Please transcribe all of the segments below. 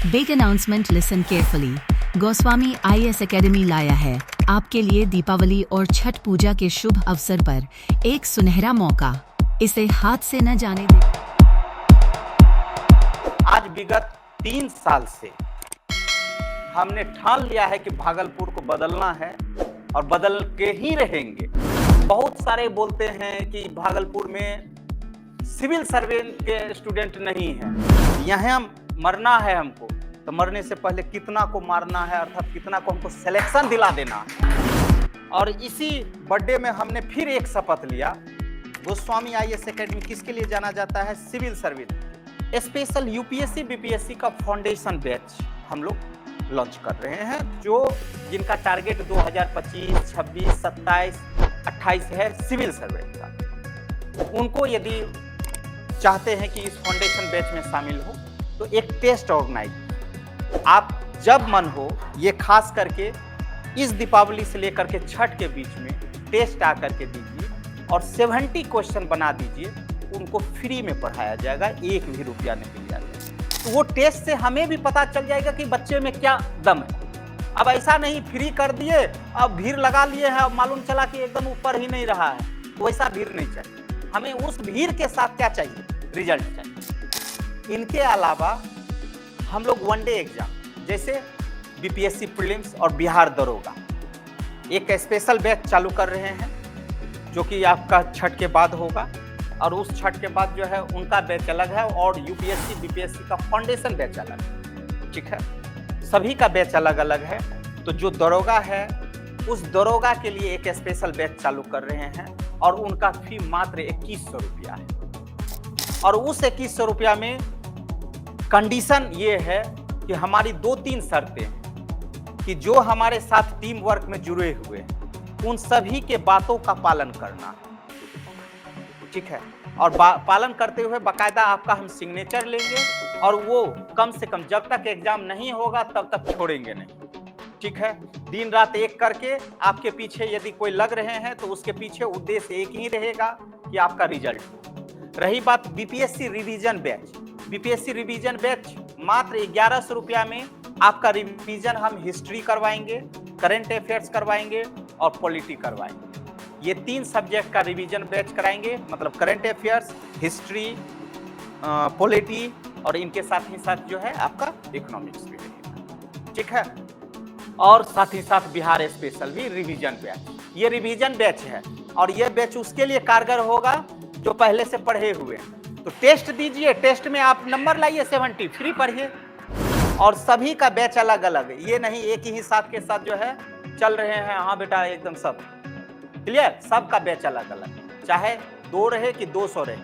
Big announcement, listen carefully. Goswami IAS academy लाया है आपके लिए दीपावली और छठ पूजा के शुभ अवसर पर एक सुनहरा मौका। इसे हाथ से न जाने दें। आज विगत 3 साल से हमने ठान लिया है कि भागलपुर को बदलना है और बदल के ही रहेंगे। बहुत सारे बोलते हैं कि भागलपुर में सिविल सर्वेंट के स्टूडेंट नहीं है, यहाँ मरना है हमको, तो मरने से पहले कितना को मारना है, अर्थात कितना को हमको सिलेक्शन दिला देना है। और इसी बर्थडे में हमने फिर एक शपथ लिया। गोस्वामी आईएएस एकेडमी किसके लिए जाना जाता है? Civil service. Special UPSC BPSC का फाउंडेशन बैच हम लोग लॉन्च कर रहे हैं, जिनका टारगेट 2025, 26, 27, 28 है सिविल सर्वेंट का। उनको यदि चाहते हैं कि इस फाउंडेशन बैच में शामिल हो तो एक टेस्ट ऑर्गेनाइज आप जब मन हो, ये खास करके इस दीपावली से लेकर के छठ के बीच में टेस्ट आकर के दीजिए और 70 क्वेश्चन बना दीजिए। उनको फ्री में पढ़ाया जाएगा, 1 भी रुपया नहीं लिया जाएगा। तो वो टेस्ट से हमें भी पता चल जाएगा कि बच्चे में क्या दम है। अब ऐसा नहीं फ्री कर दिए, अब भीड़ लगा लिए हैं, अब मालूम चला कि एकदम ऊपर ही नहीं रहा है, वैसा भीड़ नहीं चाहिए हमें। उस भीड़ के साथ क्या चाहिए? रिजल्ट चाहिए। इनके अलावा हम लोग वनडे एग्जाम जैसे बीपीएससी प्रीलिम्स और बिहार दरोगा एक स्पेशल बैच चालू कर रहे हैं, जो कि आपका छठ के बाद होगा। और उस छठ के बाद जो है उनका बैच अलग है, और यूपीएससी बीपीएससी का फाउंडेशन बैच अलग है। ठीक है, सभी का बैच अलग अलग है। तो जो दरोगा है उस दरोगा के लिए एक स्पेशल बैच चालू कर रहे हैं, और उनका फी मात्र 2100 रुपया है। और उस 2100 रुपया में कंडीशन ये है कि हमारी 2-3 शर्तें हैं कि जो हमारे साथ टीम वर्क में जुड़े हुए हैं उन सभी के बातों का पालन करना है। ठीक है, और पालन करते हुए बाकायदा आपका हम सिग्नेचर लेंगे, और वो कम से कम जब तक एग्जाम नहीं होगा तब तक छोड़ेंगे नहीं। ठीक है, दिन रात एक करके आपके पीछे यदि कोई लग रहे हैं तो उसके पीछे उद्देश्य एक ही रहेगा कि आपका रिजल्ट हो। रही बात BPSC revision batch, BPSC revision batch मात्र 1100 रुपया में आपका रिवीजन हम हिस्ट्री करवाएंगे, करंट अफेयर्स करवाएंगे और पॉलिटी करवाएंगे। ये 3 सब्जेक्ट का रिवीजन बैच कराएंगे, मतलब करंट अफेयर्स, हिस्ट्री, पॉलिटी, और इनके साथ ही साथ जो है आपका इकोनॉमिक्स भी रहेगा। ठीक है, और साथ ही साथ बिहार स्पेशल भी रिवीजन बैच। ये रिवीजन बैच है, और ये बैच उसके लिए कारगर होगा जो पहले से पढ़े हुए हैं। तो टेस्ट दीजिए, टेस्ट में आप नंबर लाइए 70, फ्री पढ़िए। और सभी का बैच अलग अलग, ये नहीं एक ही साथ के साथ जो है चल रहे हैं। हाँ बेटा एकदम सब क्लियर, सबका बैच अलग अलग, चाहे 2 रहे कि 200 रहे।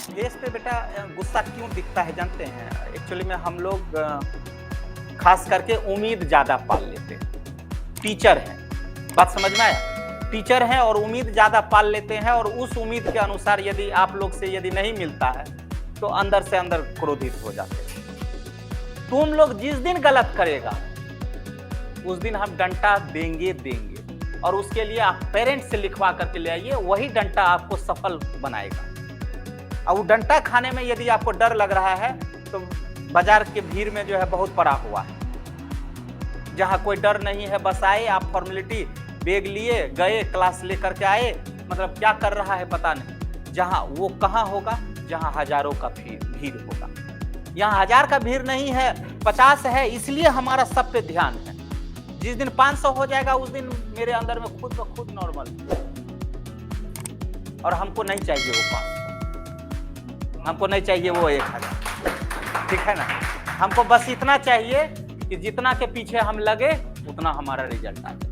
फेस पे बेटा गुस्सा क्यों दिखता है जानते हैं? एक्चुअली में हम लोग खास करके उम्मीद ज़्यादा पाल लेते हैं। टीचर हैं, बात समझ में आया? टीचर हैं और उम्मीद ज़्यादा पाल लेते हैं, और उस उम्मीद के अनुसार यदि आप लोग से यदि नहीं मिलता है तो अंदर से अंदर क्रोधित हो जाते हैं। तुम लोग जिस दिन गलत करेगा उस दिन हम डंडा देंगे, और उसके लिए आप पेरेंट्स से लिखवा करके ले आइए, वही डंडा आपको सफल बनाएगा। और वो डंडा खाने में यदि आपको डर लग रहा है तो बाजार के भीड़ में जो है बहुत पड़ा हुआ है, जहाँ कोई डर नहीं है, बस आए आप फॉर्मेलिटी बैग लिए गए, क्लास लेकर के आए, मतलब क्या कर रहा है पता नहीं। जहाँ वो कहाँ होगा? जहाँ हजारों का भीड़ होगा। यहाँ 1000 का भीड़ नहीं है, 50 है, इसलिए हमारा सब पे ध्यान है। जिस दिन 500 हो जाएगा उस दिन मेरे अंदर में खुद ब खुद नॉर्मल, और हमको नहीं चाहिए वो 500, हमको नहीं चाहिए वो 1000। ठीक है ना, हमको बस इतना चाहिए कि जितना के पीछे हम लगे उतना हमारा रिजल्ट आ जाए।